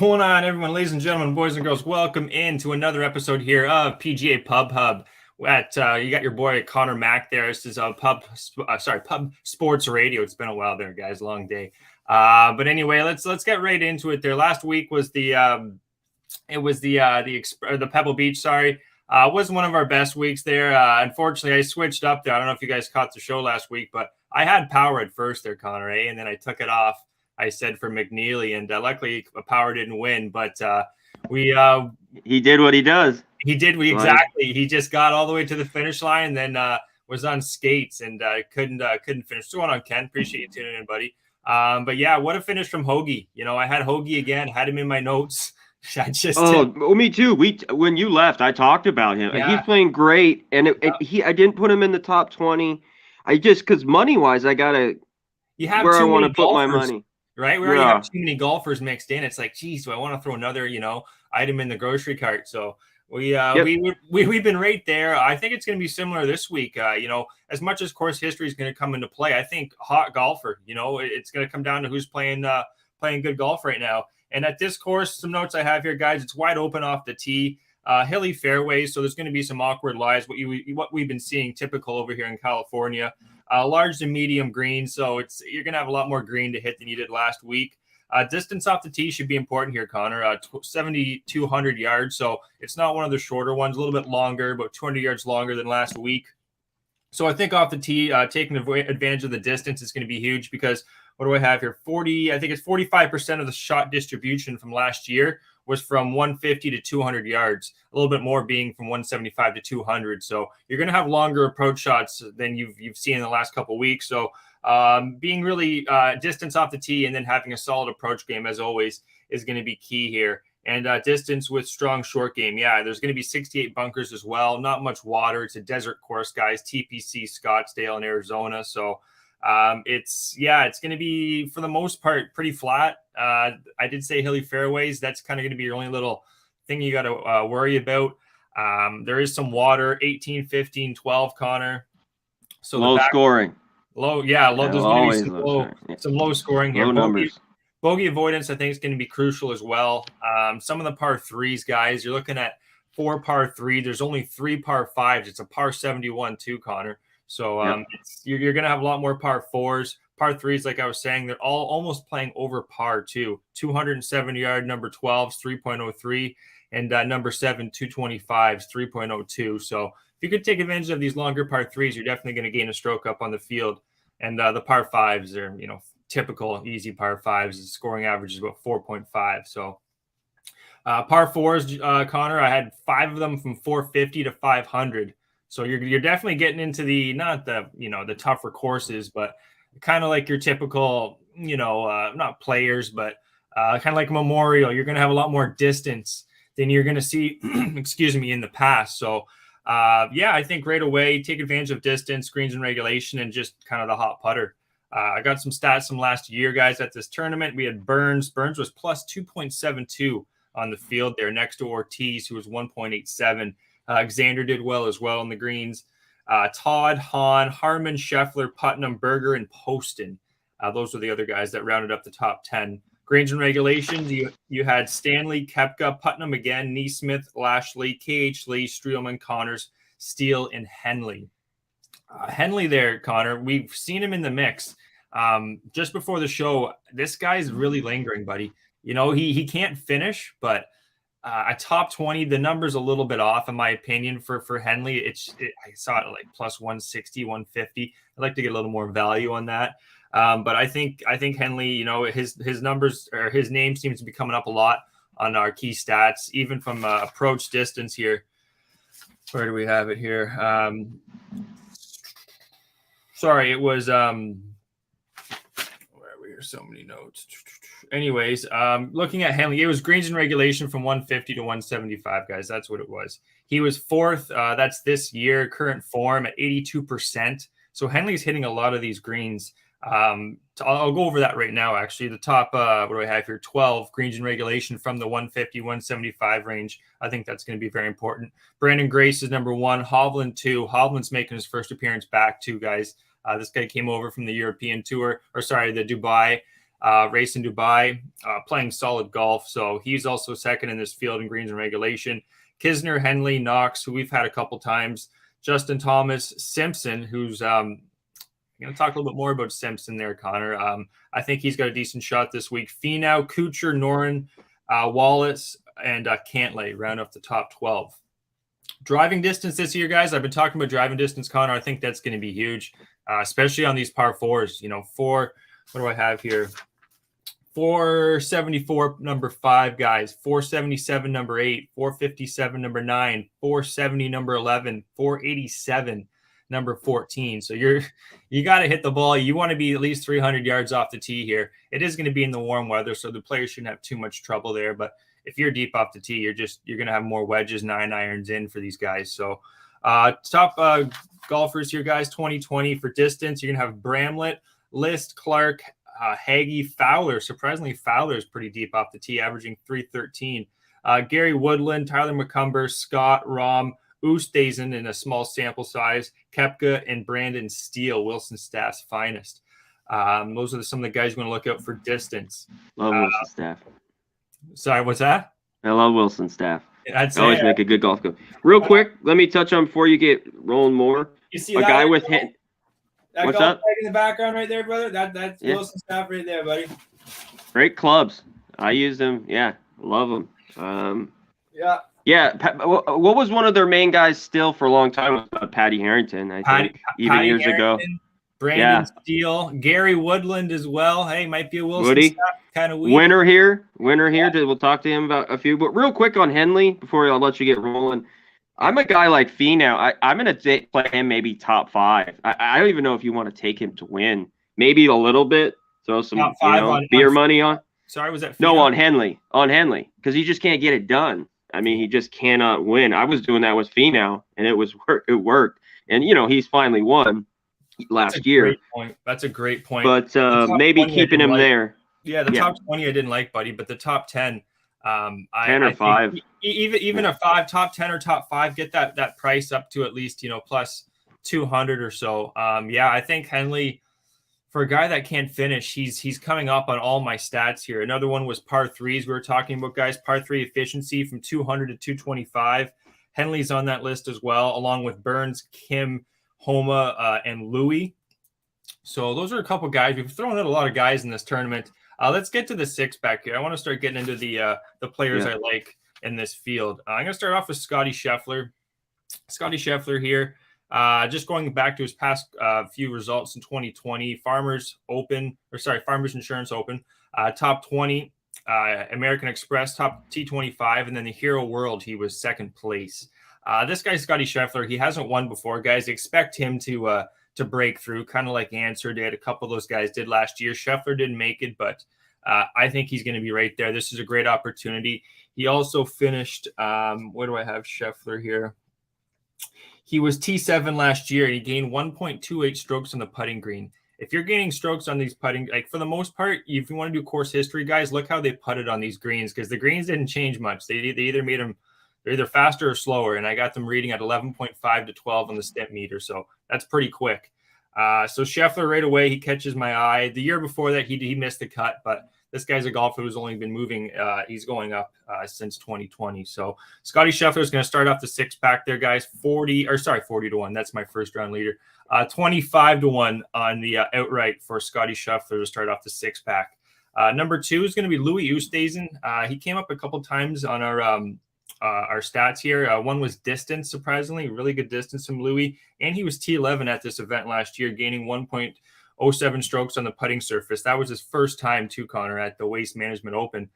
going on, everyone? Ladies and gentlemen, boys and girls, welcome into another episode here of PGA Pub Hub. You got your boy Conor Mac there. This is Pub Sports Radio. It's been a while there, guys. Long day. But anyway, let's get right into it. There, last week was the Pebble Beach. Sorry, wasn't one of our best weeks there. Unfortunately, I switched up there. I don't know if you guys caught the show last week, but I had power at first there, Conor, and then I took it off. I said for McNeely, and luckily Power didn't win, but he did what he does. He did exactly. He just got all the way to the finish line, and then was on skates and couldn't finish. What's going on, Ken? Appreciate you tuning in, buddy. But yeah, what a finish from Hoagie. You know, I had Hoagie again, had him in my notes. Me too. When you left, I talked about him. Yeah. He's playing great, and I didn't put him in the top 20. Because money wise, I gotta where I want to put my money. Right, we already have too many golfers mixed in. It's like, geez, do I want to throw another, item in the grocery cart? So we've been right there. I think it's going to be similar this week. As much as course history is going to come into play, I think hot golfer. It's going to come down to who's playing good golf right now. And at this course, some notes I have here, guys. It's wide open off the tee, hilly fairways, so there's going to be some awkward lies. What we've been seeing typical over here in California. Large to medium green, so you're going to have a lot more green to hit than you did last week. Distance off the tee should be important here, Conor. 7,200 yards, so it's not one of the shorter ones, a little bit longer, about 200 yards longer than last week. So I think off the tee, taking advantage of the distance is going to be huge because what do I have here? I think it's 45% of the shot distribution from last year was from 150 to 200 yards, a little bit more being from 175 to 200. So you're going to have longer approach shots than you've seen in the last couple of weeks. So being really distance off the tee and then having a solid approach game, as always, is going to be key here. And distance with strong short game. Yeah, there's going to be 68 bunkers as well. Not much water. It's a desert course, guys. TPC Scottsdale in Arizona. So it's going to be, for the most part, pretty flat. I did say hilly fairways. That's kind of going to be your only little thing you got to worry about. There is some water, 18, 15, 12, Conor. So low scoring. Low. There's going to be some low scoring here. Low numbers. Bogey avoidance, I think, is going to be crucial as well. Some of the par threes, guys, you're looking at 4 par 3. There's only 3 par 5s. It's a par 71 too, Conor. So you're going to have a lot more par 4s. Par 3s, like I was saying, they're all almost playing over par too. 270-yard number 12s, 3.03, and number 7, 225s, 3.02. So if you could take advantage of these longer par 3s, you're definitely going to gain a stroke up on the field. And the par 5s are, typical easy par 5s. The scoring average is about 4.5. So par 4s, Conor, I had 5 of them from 450 to 500. So you're definitely getting into the tougher courses, but kind of like your typical, not players, but kind of like Memorial. You're going to have a lot more distance than you're going to see, in the past. So I think right away, take advantage of distance, greens and regulation, and just kind of the hot putter. I got some stats from last year, guys, at this tournament. We had Burns. Burns was plus 2.72 on the field there next to Ortiz, who was 1.87. Xander did well as well in the greens. Todd, Hahn, Harmon, Scheffler, Putnam, Berger, and Poston. Those were the other guys that rounded up the top 10. Greens and regulations, you had Stanley, Koepka, Putnam again, Neesmith, Lashley, KH Lee, Streelman, Connors, Steele, and Henley. Henley there, Conor, we've seen him in the mix. Just before the show, this guy's really lingering, buddy. He can't finish, but a top 20, the number's a little bit off, in my opinion, for Henley. I saw it like plus 160, 150. I'd like to get a little more value on that. But I think Henley, his numbers or his name seems to be coming up a lot on our key stats, even from approach distance here. Where do we have it here? Sorry, it was where we hear so many notes. Anyways, looking at Henley, it was greens and regulation from 150 to 175, guys. That's what it was. He was 4th. That's this year, current form at 82%. So Henley's hitting a lot of these greens. I'll go over that right now, actually. The top, what do I have here? 12 greens and regulation from the 150, 175 range. I think that's going to be very important. Brandon Grace is number 1. Hovland 2. Hovland's making his first appearance back too, guys. This guy came over from the European Tour, the Dubai. race in Dubai, playing solid golf. So he's also second in this field in greens and regulation. Kisner, Henley, Knox, who we've had a couple times. Justin Thomas, Simpson, who's I'm going to talk a little bit more about Simpson there, Connor. I think he's got a decent shot this week. Finau, Kuchar, Noren, Wallace, and Cantlay round up the top 12. Driving distance this year, guys. I've been talking about driving distance, Connor. I think that's going to be huge, especially on these par fours. What do I have here? 474, number 5, guys. 477, number 8. 457, number 9. 470, number 11. 487, number 14. So you got to hit the ball. You want to be at least 300 yards off the tee here. It is going to be in the warm weather, so the players shouldn't have too much trouble there. But if you're deep off the tee, you're going to have more wedges, 9 irons in for these guys. So top golfers here, guys, 2020 for distance. You're going to have Bramlett, List, Clark, Hagee, Fowler. Surprisingly, Fowler is pretty deep off the tee, averaging 313. Gary Woodland, Tyler McCumber, Scott, Rahm, Oosthuizen in a small sample size, Koepka, and Brandon Steele, Wilson Staff's finest. Those are some of the guys you're going to look out for distance. Love Wilson Staff. Sorry, what's that? I love Wilson Staff. I'd say, always make a good golf go. Real quick, let me touch on before you get rolling more. You see a guy with him. That what's golf up? in the background right there, brother? That's Wilson Staff right there, buddy. Great clubs. I use them. Yeah, love them. Yeah. What was one of their main guys still for a long time was Patty Harrington, I think, even years ago. Brandon Steele, Gary Woodland as well. Hey, might be a Wilson Staff kind of week. Winner here. We'll talk to him about a few. But real quick on Henley before I'll let you get rolling. I'm a guy like Finau. I'm going to play him maybe top 5. I don't even know if you want to take him to win. Maybe a little bit. Throw some beer money on. Sorry, was that Finau? No, on Henley. Because he just can't get it done. I mean, he just cannot win. I was doing that with Finau, and it worked. And, he's finally won last year. That's a great point. But maybe keeping him there. Yeah, the top 20 I didn't like, buddy, but the top 10. 10 or 5. Even a 5, top 10 or top 5, get that price up to at least, plus 200 or so. I think Henley, for a guy that can't finish, he's coming up on all my stats here. Another one was par 3s we were talking about, guys. Par 3 efficiency from 200 to 225. Henley's on that list as well, along with Burns, Kim, Homa, and Louis. So those are a couple guys. We've thrown out a lot of guys in this tournament. Let's get to the 6-pack here. I want to start getting into the players I like in this field. I'm going to start off with Scottie Scheffler. Scottie Scheffler here. Just going back to his past few results in 2020, Farmers Insurance Open, top 20, American Express, top T25, and then the Hero World, he was second place. This guy, Scottie Scheffler, he hasn't won before, guys. Expect him to break through, kind of like Answer did. A couple of those guys did last year. Scheffler didn't make it, but I think he's going to be right there. This is a great opportunity. He also finished, where do I have Scheffler here? He was T7 last year, and he gained 1.28 strokes on the putting green. If you're gaining strokes on these putting, like for the most part, if you want to do course history, guys, look how they putted on these greens, because the greens didn't change much. They either made them, they're either faster or slower, and I got them reading at 11.5 to 12 on the step meter, so that's pretty quick. So Scheffler right away, he catches my eye. The year before that, he missed the cut, but this guy's a golfer who's only been moving. He's going up since 2020. So Scottie Scheffler is going to start off the 6-pack there, guys. 40 to 1. That's my first round leader. 25 to 1 on the outright for Scottie Scheffler to start off the 6-pack. Number 2 is going to be Louis Oosthuizen. He came up a couple times on our stats here. One was distance, surprisingly, really good distance from Louis, and he was T11 at this event last year, gaining 1.07 strokes on the putting surface. That was his first time too, Connor, at the Waste Management Open.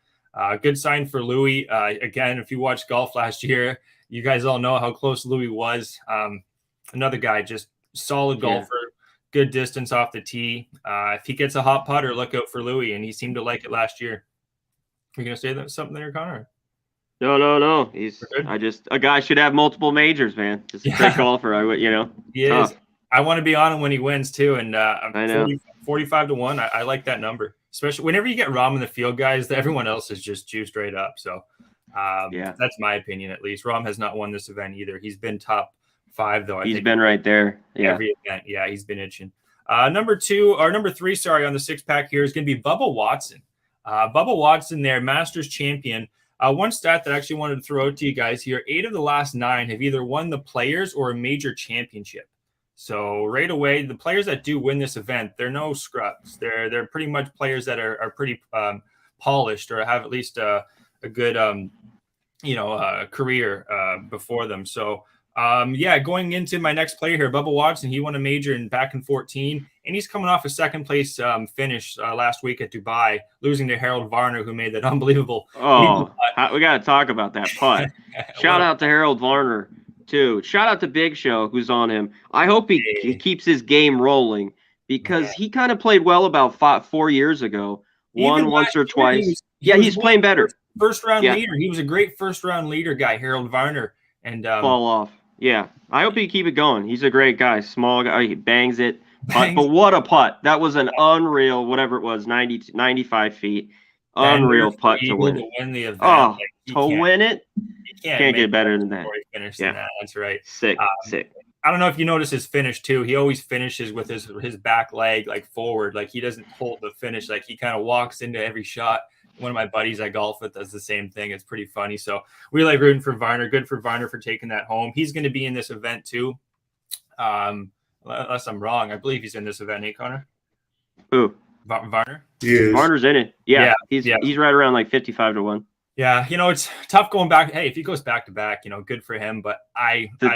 Good sign for Louis. Again, if you watched golf last year, you guys all know how close Louis was. Another guy, just solid golfer, good distance off the tee. If he gets a hot putter, look out for Louis, and he seemed to like it last year. Are you going to say something there, Connor? No. A guy should have multiple majors, man. Just a great golfer. He is. I want to be on him when he wins too. And I know 45 to 1. I like that number, especially whenever you get Rahm in the field, guys. Everyone else is just juiced right up. So that's my opinion, at least. Rahm has not won this event either. He's been top 5 though. He's been right there. Yeah. Every event. Yeah, he's been itching. Number 3, sorry, on the 6-pack here is going to be Bubba Watson. Bubba Watson there, Masters champion. One stat that I actually wanted to throw out to you guys here, 8 of the last 9 have either won the Players or a major championship. So right away, the players that do win this event, they're no scrubs. They're pretty much players that are pretty polished or have at least a good career before them. So going into my next player here, Bubba Watson, he won a major back in 2014, and he's coming off a second place finish last week at Dubai, losing to Harold Varner, who made that unbelievable. We got to talk about that putt. Shout out to Harold Varner too. Shout out to Big Show, who's on him. I hope he keeps his game rolling, because he kind of played well about 4 years ago. Won once or twice. He's playing better. First round leader. He was a great first round leader guy, Harold Varner. And fall off. Yeah. I hope he keep it going. He's a great guy. Small guy. He bangs it. But what a putt. That was an unreal, whatever it was, 95 feet. Unreal putt to win it. Win the event. Oh, win it? You can't get better than that. That's right. Sick. I don't know if you notice his finish too. He always finishes with his back leg like forward. Like he doesn't hold the finish. Like he kind of walks into every shot. One of my buddies I golf with does the same thing. It's pretty funny. So we like rooting for Varner. Good for Varner for taking that home. He's going to be in this event too. Unless I'm wrong. I believe he's in this event, Connor? Who? Varner? Yes. Varner's in it. Yeah. He's right around like 55 to 1. Yeah, it's tough going back. Hey, if he goes back to back, good for him. But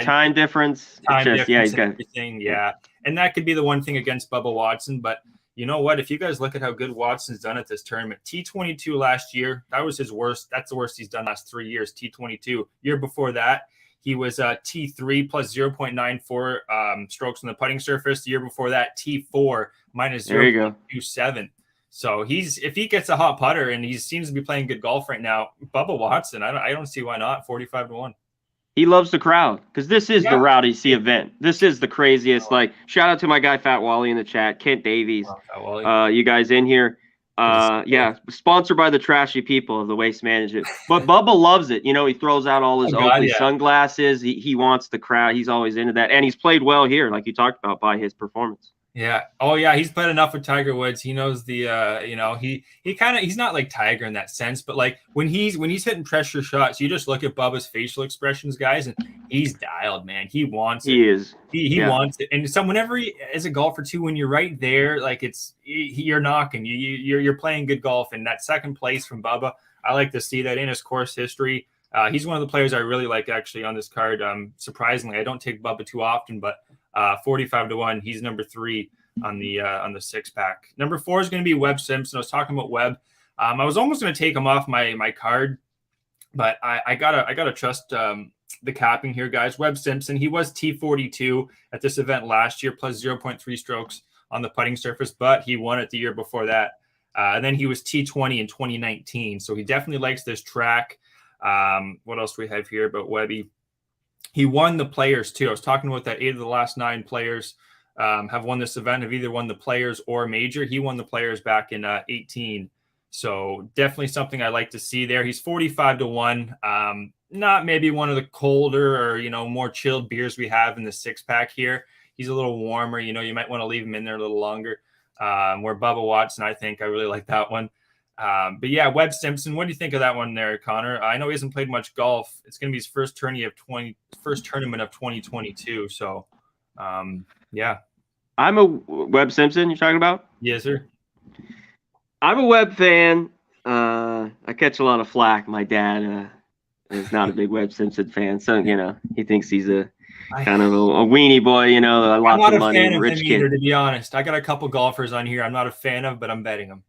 time difference. He's got everything. Yeah, and that could be the one thing against Bubba Watson. But you know what? If you guys look at how good Watson's done at this tournament, T22 last year, that was his worst. That's the worst he's done last 3 years. T22. Year before that, he was T3 plus 0.94 strokes on the putting surface. The year before that, T4 minus 0.27. So if he gets a hot putter and he seems to be playing good golf right now, Bubba Watson, I don't see why not. 45 to 1. He loves the crowd, because this is the Rowdy C event. This is the craziest. Like, shout out to my guy Fat Wally in the chat, Kent Davies. You guys in here. Sponsored by the trashy people of the Waste Management. But Bubba loves it. He throws out all his Oakley sunglasses. He wants the crowd. He's always into that. And he's played well here, like you talked about, by his performance. Yeah. Oh yeah. He's played enough with Tiger Woods. He knows the he's not like Tiger in that sense, but like when he's hitting pressure shots, you just look at Bubba's facial expressions, guys, and he's dialed, man. He wants it. He is. He wants it. And so whenever as a golfer too, when you're right there, like you're knocking, you're playing good golf, and that second place from Bubba, I like to see that in his course history. He's one of the players I really like actually on this card. Surprisingly, I don't take Bubba too often, but 45 to 1. He's number 3 on the 6-pack. Number 4 is going to be Webb Simpson. I was talking about Webb. I was almost going to take him off my card, but I gotta trust the capping here, guys. Webb Simpson. He was T42 at this event last year, plus 0.3 strokes on the putting surface, but he won it the year before that. And then he was T20 in 2019. So he definitely likes this track. What else do we have here about Webby? He won the Players too. I was talking about that 8 of the last 9 players have won this event, have either won the Players or major. He won the Players back in 18. So definitely something I like to see there. He's 45 to 1. Not maybe one of the colder or, more chilled beers we have in the 6-pack here. He's a little warmer. You might want to leave him in there a little longer. Where Bubba Watson, I think I really like that one. But yeah, Webb Simpson, what do you think of that one there, Connor? I know he hasn't played much golf. It's going to be his first tournament of 2022. So, yeah. I'm a Webb Simpson you're talking about? Yes, sir. I'm a Webb fan. I catch a lot of flack. My dad is not a big Webb Simpson fan. So, he thinks he's a kind of a weenie boy, lots of money, rich kid. Either, to be honest. I got a couple golfers on here I'm not a fan of, but I'm betting them.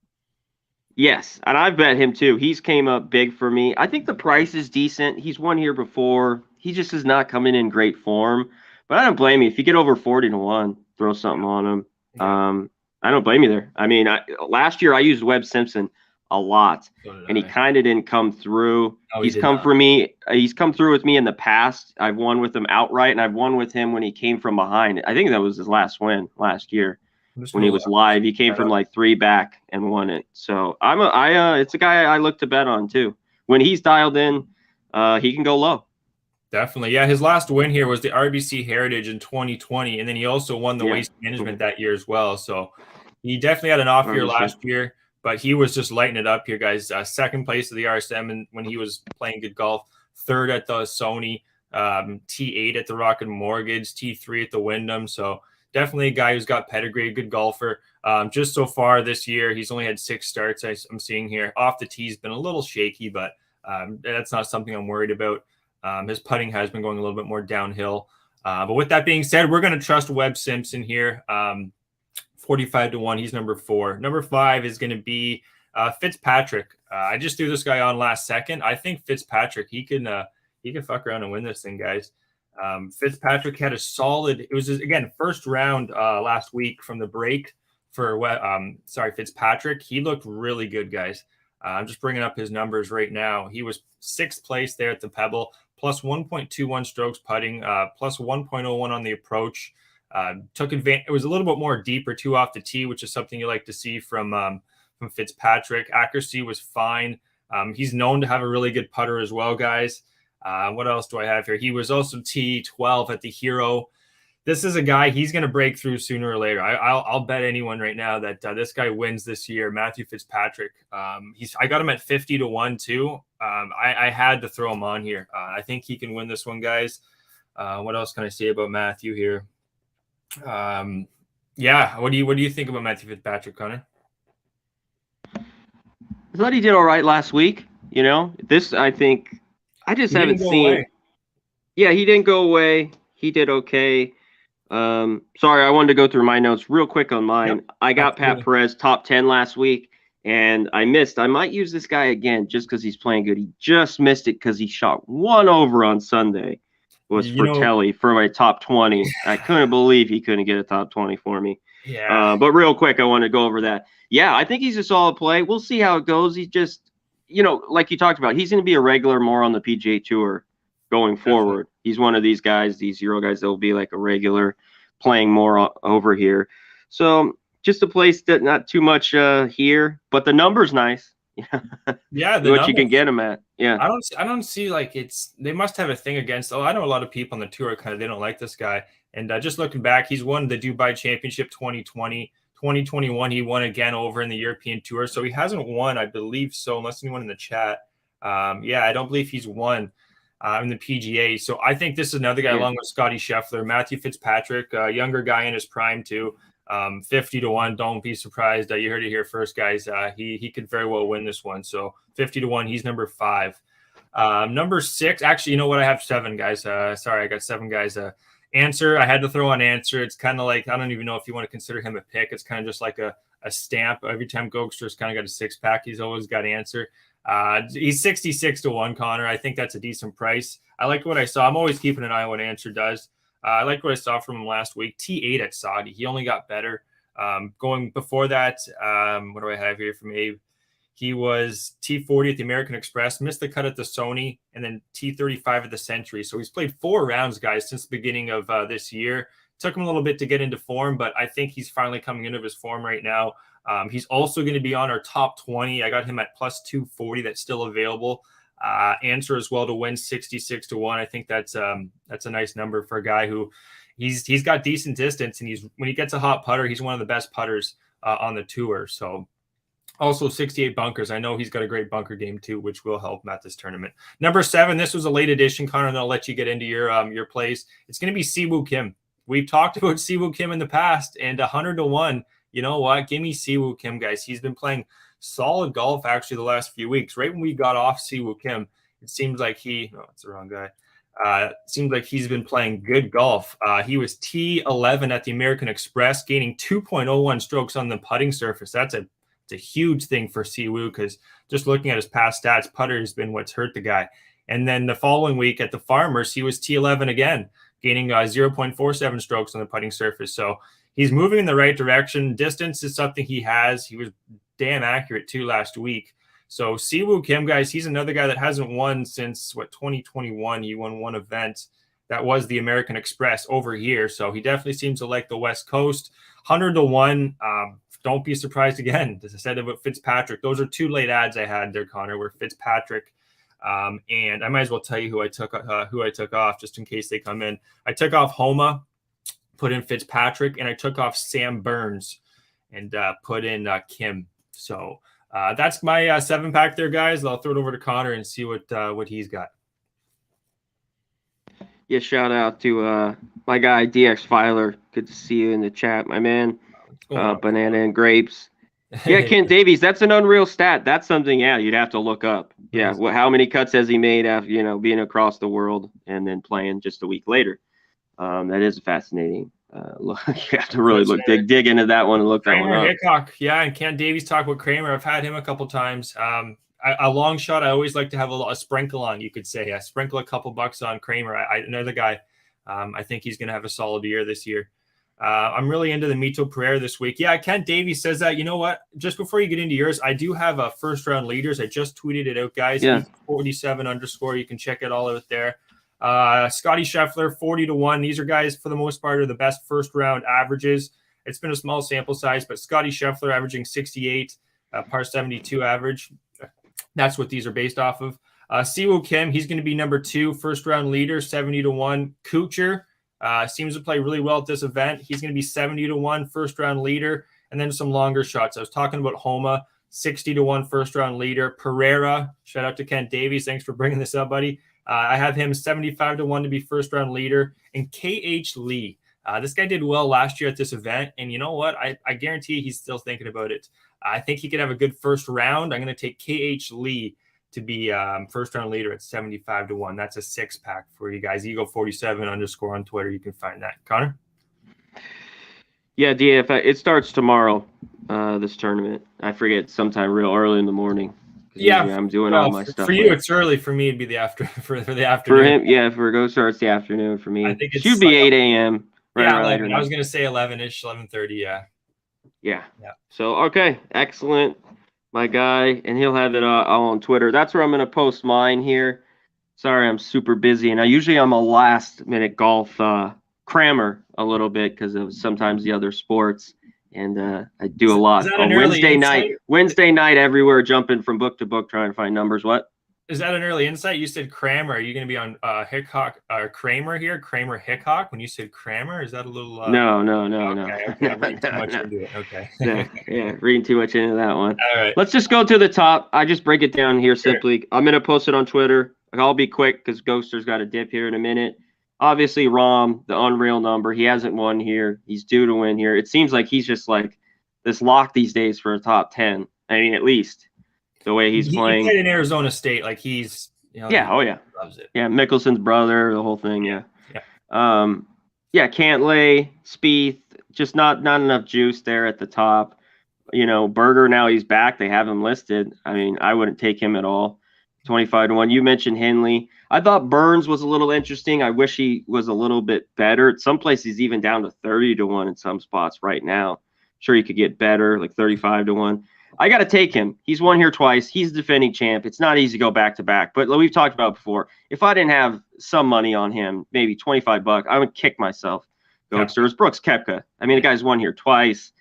Yes, and I bet him too. He's came up big for me. I think the price is decent. He's won here before. He just is not coming in great form. But I don't blame you. If you get over 40 to 1, throw something on him. Yeah. I don't blame you there. I mean, last year I used Webb Simpson a lot, and he kind of didn't come through. He's come for me. He's come through with me in the past. I've won with him outright, and I've won with him when he came from behind. I think that was his last win last year. When he was live, he came from like 3 back and won it. So it's a guy I look to bet on too. When he's dialed in, he can go low. Definitely. Yeah, his last win here was the RBC Heritage in 2020, and then he also won the Waste Management that year as well. So he definitely had an off year last year, but he was just lighting it up here, guys. Second place of the RSM and when he was playing good golf, third at the Sony, T8 at the Rocket Mortgage, T3 at the Wyndham. So definitely a guy who's got pedigree, a good golfer. Just so far this year, he's only had 6 starts I'm seeing here. Off the tee, he's been a little shaky, but that's not something I'm worried about. His putting has been going a little bit more downhill. But with that being said, we're going to trust Webb Simpson here. 45-1. He's number 4. Number 5 is going to be Fitzpatrick. I just threw this guy on last second. I think Fitzpatrick, he can fuck around and win this thing, guys. Fitzpatrick had a solid, it was again, first round last week from the break for Fitzpatrick. He looked really good, guys. I'm just bringing up his numbers right now. He was 6th place there at the Pebble, plus 1.21 strokes putting, plus 1.01 on the approach. Took advantage. It was a little bit more deeper too off the tee, which is something you like to see from Fitzpatrick. Accuracy was fine. He's known to have a really good putter as well, guys. What else do I have here? He was also T12 at the Hero. This is a guy, he's going to break through sooner or later. I'll bet anyone right now that this guy wins this year, Matthew Fitzpatrick. I got him at 50-1 too. I had to throw him on here. I think he can win this one, guys. What else can I say about Matthew here? Yeah, what do you think about Matthew Fitzpatrick, Connor? I thought he did all right last week. You know, this I think I just haven't seen. Away. Yeah, he didn't go away. He did okay. Sorry, I wanted to go through my notes real quick on mine. Yep, I got Pat Perez top 10 last week, and I missed. I might use this guy again just because he's playing good. He just missed it because he shot 1 over on Sunday. Was for Telly for my top 20. I couldn't believe he couldn't get a top 20 for me. Yeah. But real quick, I want to go over that. Yeah, I think he's a solid play. We'll see how it goes. He's just, like you talked about, he's going to be a regular more on the PGA Tour going forward. He's one of these guys, these Euro guys that will be like a regular playing more over here. So just a place that not too much here, but the number's nice. Yeah, what you can get him at. Yeah, I don't see like they must have a thing against. I know a lot of people on the tour they don't like this guy. And just looking back, he's won the Dubai Championship 2020, 2021. He won again over in the European Tour, so he hasn't won, I believe so, unless anyone in the chat. Yeah, I don't believe he's won in the PGA. So I think this is another guy along with Scotty Scheffler, Matthew Fitzpatrick, a younger guy in his prime too. 50-1. Don't be surprised. You heard it here first, guys. He could very well win this one. So 50-1. He's number 5. Number 6. Actually, you know what? I have 7 guys. Sorry, I got 7 guys. Answer. I had to throw on Answer. It's kind of like, I don't even know if you want to consider him a pick. It's kind of just like a stamp. Every time Gogster's kind of got a 6-pack, he's always got Answer. He's 66-1, Connor. I think that's a decent price. I like what I saw. I'm always keeping an eye on what Answer does. I like what I saw from him last week. T8 at Saudi. He only got better. Going before that, what do I have here from Abe? He was T40 at the American Express, missed the cut at the Sony, and then T35 at the Century. So he's played 4 rounds, guys, since the beginning of this year. Took him a little bit to get into form, but I think he's finally coming into his form right now. He's also going to be on our top 20. I got him at plus 240. That's still available. Answer as well to win 66-1. I think that's a nice number for a guy who he's got decent distance, and when he gets a hot putter, he's one of the best putters on the tour. So also 68 bunkers. I know he's got a great bunker game too, which will help him at this tournament. Number 7. This was a late edition, Connor, and I'll let you get into your plays. It's going to be Siwoo Kim. We've talked about Siwoo Kim in the past, and 100-1. You know what? Give me Siwoo Kim, guys. He's been playing solid golf actually the last few weeks. Right when we got off Siwoo Kim, it seems like it's the wrong guy. Seems like he's been playing good golf. He was T11 at the American Express, gaining 2.01 strokes on the putting surface. It's a huge thing for Siwoo because just looking at his past stats, putter has been what's hurt the guy. And then the following week at the Farmers, he was T11 again, gaining 0.47 strokes on the putting surface. So he's moving in the right direction. Distance is something he has. He was damn accurate too last week. So Siwoo Kim, guys, he's another guy that hasn't won since 2021. He won one event. That was the American Express over here. So he definitely seems to like the West Coast. 100-1. Don't be surprised again. As I said about Fitzpatrick, those are 2 late ads I had there, Connor, where Fitzpatrick And I might as well tell you who I took off just in case they come in. I took off Homa, put in Fitzpatrick, and I took off Sam Burns and put in Kim. So that's my 7-pack there, guys. I'll throw it over to Connor and see what he's got. Yeah, shout out to my guy DX Filer. Good to see you in the chat, my man. Banana and grapes. Yeah, Kent Davies, that's an unreal stat. That's something, you'd have to look up. Yeah, how many cuts has he made after being across the world and then playing just a week later? That is fascinating. Look, you have to really dig into that one and look that one up. Hickok, and Kent Davies talk with Kramer. I've had him a couple times. A long shot, I always like to have a sprinkle on, you could say. I sprinkle a couple bucks on Kramer. Another guy, I think he's going to have a solid year this year. I'm really into the Mito Pereira this week. Yeah, Kent Davies says that. You know what? Just before you get into yours, I do have a first-round leaders. I just tweeted it out, guys. Yeah. 47_. You can check it all out there. Scotty Scheffler, 40-1. These are guys, for the most part, are the best first-round averages. It's been a small sample size, but Scotty Scheffler averaging 68, par 72 average. That's what these are based off of. Siwoo Kim, he's going to be number 2, first-round leader, 70-1. Kuchar seems to play really well at this event. He's going to be 70-1, first-round leader. And then some longer shots. I was talking about Homa, 60-1, first-round leader. Pereira, shout out to Kent Davies. Thanks for bringing this up, buddy. I have him 75-1 to be first-round leader. And KH Lee, this guy did well last year at this event. And you know what? I guarantee he's still thinking about it. I think he could have a good first round. I'm going to take KH Lee to be first-round leader at 75-1. That's a 6-pack for you guys. Eagle47_ on Twitter. You can find that. Connor? Yeah, DF, it starts tomorrow, this tournament. I forget, sometime real early in the morning. Yeah, I'm doing all my stuff. For you, it's early. For me, it'd be the afternoon. For him, for Gogster, it's the afternoon. For me, I think it should be 8 a.m. Yeah, 11. I was going to say 11-ish, 11:30. Yeah. So, okay, excellent. My guy, and he'll have it all on Twitter. That's where I'm going to post mine here. Sorry, I'm super busy, and I'm a last-minute golf crammer a little bit because of sometimes the other sports, and I do a lot on Wednesday night everywhere, jumping from book to book trying to find numbers. What? Is that an early insight? You said Kramer. Are you going to be on Hickok or Kramer here? Kramer Hickok. When you said Kramer, is that a little? No. Okay. I'm reading too much into it. Okay. yeah, reading too much into that one. All right. Let's just go to the top. I just break it down here simply. I'm going to post it on Twitter. I'll be quick because Gogster's got a dip here in a minute. Obviously, Rahm, the unreal number. He hasn't won here. He's due to win here. It seems like he's just like this lock these days for a top 10. I mean, at least. The way he's playing. He played in Arizona State, like he's, loves it. Yeah, Mickelson's brother, the whole thing. Yeah. Cantlay, Spieth, just not enough juice there at the top. Berger, now he's back. They have him listed. I mean, I wouldn't take him at all. 25-1. You mentioned Henley. I thought Burns was a little interesting. I wish he was a little bit better. Some places even down to 30-1 in some spots right now. Sure, he could get better, like 35-1. I got to take him. He's won here twice. He's a defending champ. It's not easy to go back-to-back. But like we've talked about before, if I didn't have some money on him, maybe $25, I would kick myself. Gogster. It's Brooks Koepka. I mean, the guy's won here twice.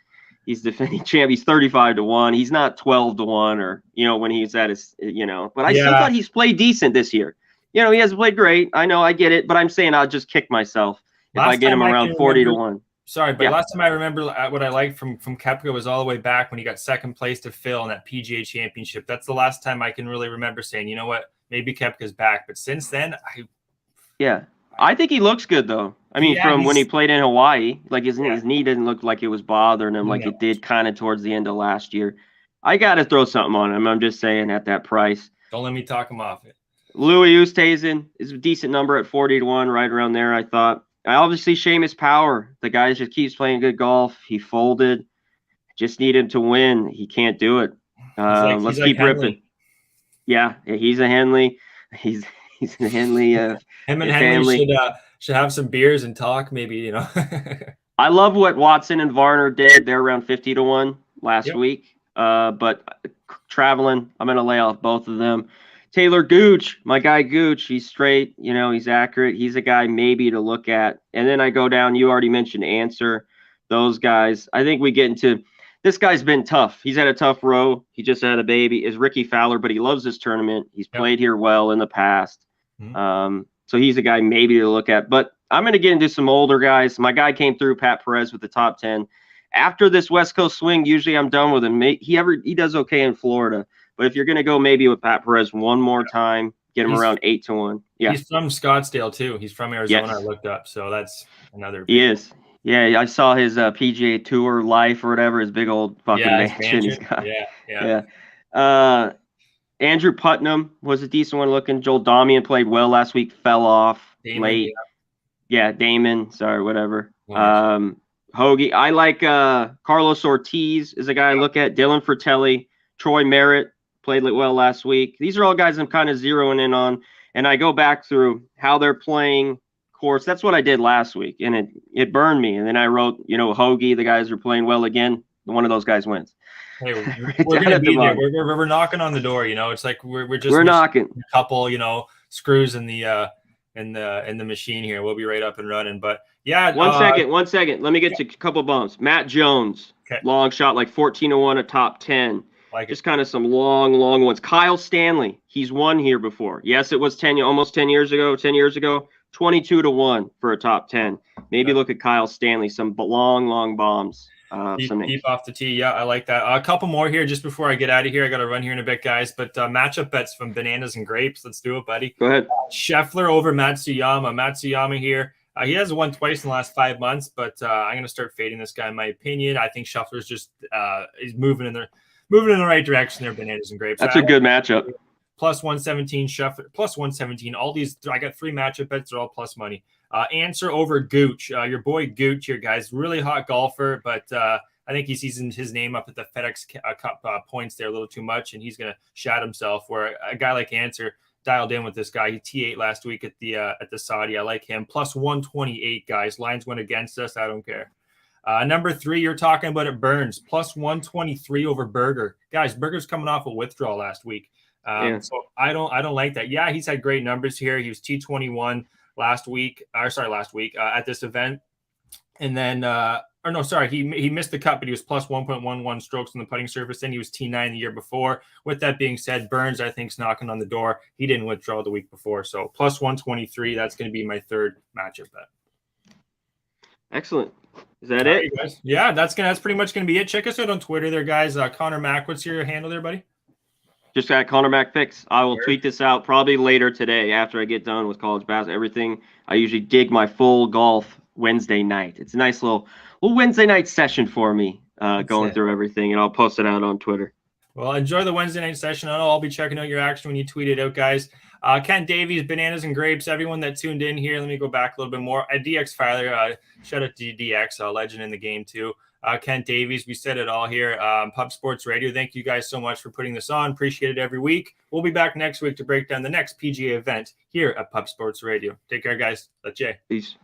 He's defending champ. He's 35-1. He's not 12-1 or, when he's at his, But I still thought he's played decent this year. He hasn't played great. I know, I get it. But I'm saying I'll just kick myself if I get him around 40-1. Sorry, but last time I remember what I liked from Koepka was all the way back when he got second place to Phil in that PGA championship. That's the last time I can really remember saying, you know what, maybe Koepka's back. But since then, I think he looks good, though. I mean, from when he played in Hawaii, like his knee didn't look like it was bothering him like it did kind of towards the end of last year. I got to throw something on him. I'm just saying at that price. Don't let me talk him off it. Louis Oosthuizen is a decent number at 40-1, right around there, I thought. Obviously, Seamus Power. The guy just keeps playing good golf. He folded. Just need him to win. He can't do it. Let's keep ripping. Yeah, he's a Henley. He's a Henley. Him and Henley should have some beers and talk, maybe, I love what Watson and Varner did. They're around 50-1 last week. But traveling, I'm going to lay off both of them. Taylor Gooch, my guy Gooch, he's straight, he's accurate. He's a guy maybe to look at. And then I go down, you already mentioned Answer, those guys. I think we get into this guy's been tough. He's had a tough row. He just had a baby. Is Ricky Fowler, but he loves this tournament. He's played here well in the past. So he's a guy maybe to look at. But I'm going to get into some older guys. My guy came through, Pat Perez, with the top 10. After this West Coast swing, usually I'm done with him. He does okay in Florida. But if you're going to go maybe with Pat Perez one more time, get him around 8-1. Yeah, he's from Scottsdale too. He's from Arizona. Yes. I looked up, so that's another. He is. Yeah, I saw his PGA Tour life or whatever, his big old fucking mansion he's got. Yeah. Andrew Putnam was a decent one looking. Joel Damian played well last week, fell off late. Yeah, Damon. Sorry, whatever. Hoagie. I like Carlos Ortiz is a guy I look at. Dylan Fratelli, Troy Merritt played well last week. These are all guys I'm kind of zeroing in on, and I go back through how they're playing course. That's what I did last week, and it burned me. And then I wrote, Hoagie, the guys are playing well again. One of those guys wins. Hey, we're gonna be there. We're knocking on the door. It's like we're knocking a couple, screws in the machine here. We'll be right up and running. But yeah, one second. Let me get to a couple bumps. Matt Jones, long shot, like 14-1, a top 10. Just kind of some long ones. Kyle Stanley, he's won here before. Yes, it was almost 10 years ago. 22-1 for a top 10. Maybe look at Kyle Stanley, some long bombs. Deep off the tee. Yeah, I like that. A couple more here just before I get out of here. I got to run here in a bit, guys. But matchup bets from Bananas and Grapes. Let's do it, buddy. Go ahead. Scheffler over Matsuyama. Matsuyama here. He has won twice in the last 5 months, but I'm going to start fading this guy, in my opinion. I think Scheffler's just is moving in the right direction there, Bananas and Grapes. That's a good matchup. Plus 117, Scheffler, plus 117. All these, I got 3 matchup bets. They're all plus money. Answer over Gooch. Your boy Gooch here, guys. Really hot golfer, but I think he sees his name up at the FedEx Cup points there a little too much, and he's going to shat himself. Where a guy like Answer dialed in with this guy. He T8 last week at the Saudi. I like him. Plus 128, guys. Lines went against us. I don't care. Number 3, you're talking about it, Burns. Plus 123 over Berger. Guys, Berger's coming off a withdrawal last week. So I don't like that. Yeah, he's had great numbers here. He was T21 last week at this event. And then, he missed the cut, but he was plus 1.11 strokes on the putting surface. Then he was T9 the year before. With that being said, Burns, I think, is knocking on the door. He didn't withdraw the week before. So plus 123, that's going to be my third matchup bet. Excellent. Is that it? Guys? Yeah, that's pretty much going to be it. Check us out on Twitter there, guys. Conor Mac, what's your handle there, buddy? Just got Conor Mac Fix. I will tweet this out probably later today after I get done with college basketball. Everything. I usually dig my full golf Wednesday night. It's a nice little Wednesday night session for me, going through everything, and I'll post it out on Twitter. Well, enjoy the Wednesday night session. I know I'll be checking out your action when you tweet it out, guys. Kent Davies, Bananas and Grapes, everyone that tuned in here. Let me go back a little bit more. DX Filer, shout out to DX, a legend in the game too. Kent Davies, we said it all here. Pub Sports Radio, thank you guys so much for putting this on. Appreciate it every week. We'll be back next week to break down the next PGA event here at Pub Sports Radio. Take care, guys. That's Jay. Peace.